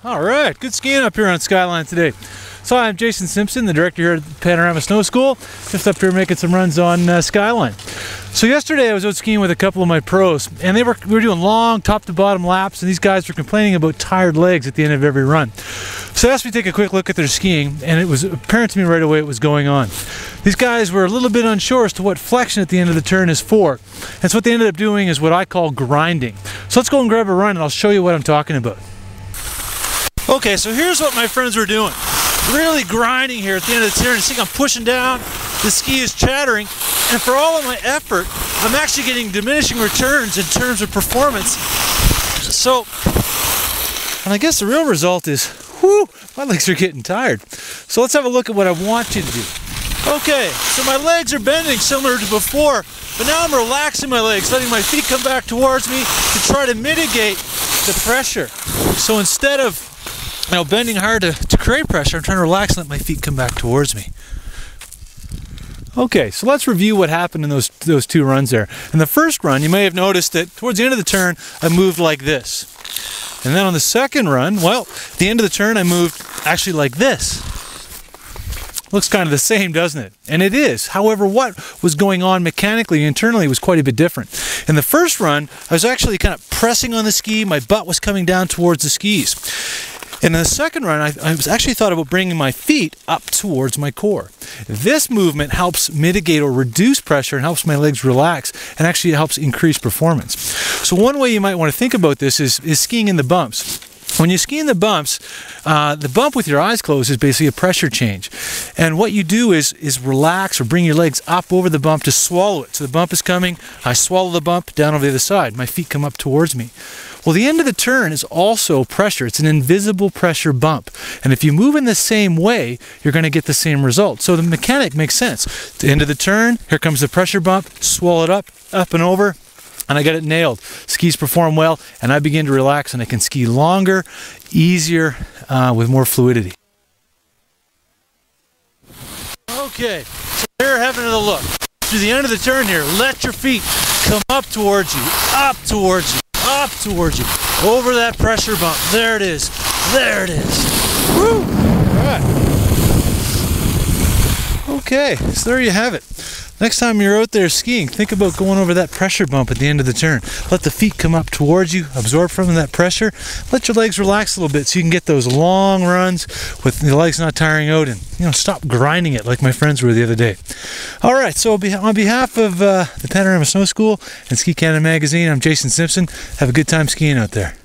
All right, good skiing up here on Skyline today. So I'm Jason Simpson, the director here at the Panorama Snow School, just up here making some runs on Skyline. So yesterday I was out skiing with a couple of my pros, and we were doing long top to bottom laps, and these guys were complaining about tired legs at the end of every run. So I asked me to take a quick look at their skiing, and it was apparent to me right away what was going on. These guys were a little bit unsure as to what flexion at the end of the turn is for. And so what they ended up doing is what I call grinding. So let's go and grab a run and I'll show you what I'm talking about. Okay, so here's what my friends were doing. Really grinding here at the end of the turn. You see I'm pushing down, the ski is chattering, and for all of my effort, I'm actually getting diminishing returns in terms of performance. So, and I guess the real result is, whew, my legs are getting tired. So let's have a look at what I want you to do. Okay, so my legs are bending similar to before, but now I'm relaxing my legs, letting my feet come back towards me to try to mitigate the pressure. So instead of bending hard to create pressure, I'm trying to relax and let my feet come back towards me. Okay, so let's review what happened in those two runs there. In the first run, you may have noticed that towards the end of the turn, I moved like this. And then on the second run, well, at the end of the turn, I moved actually like this. Looks kind of the same, doesn't it? And it is. However, what was going on mechanically, internally, was quite a bit different. In the first run, I was actually kind of pressing on the ski. My butt was coming down towards the skis. In the second run, I was actually thought about bringing my feet up towards my core. This movement helps mitigate or reduce pressure and helps my legs relax, and actually helps increase performance. So one way you might want to think about this is skiing in the bumps. When you ski in the bumps, the bump with your eyes closed is basically a pressure change. And what you do is relax or bring your legs up over the bump to swallow it. So the bump is coming, I swallow the bump down over the other side. My feet come up towards me. Well, the end of the turn is also pressure. It's an invisible pressure bump. And if you move in the same way, you're going to get the same result. So the mechanic makes sense. At the end of the turn, here comes the pressure bump, swallow it up and over. And I got it nailed. Skis perform well, and I begin to relax, and I can ski longer, easier, with more fluidity. Okay, so there having a look. To the end of the turn here, let your feet come up towards you, up towards you, up towards you, over that pressure bump. There it is. There it is. Woo! All right. Okay, so there you have it. Next time you're out there skiing, think about going over that pressure bump at the end of the turn. Let the feet come up towards you, absorb from that pressure. Let your legs relax a little bit so you can get those long runs with your legs not tiring out, and stop grinding it like my friends were the other day. All right, so on behalf of the Panorama Snow School and SkiCanada magazine, I'm Jason Simpson. Have a good time skiing out there.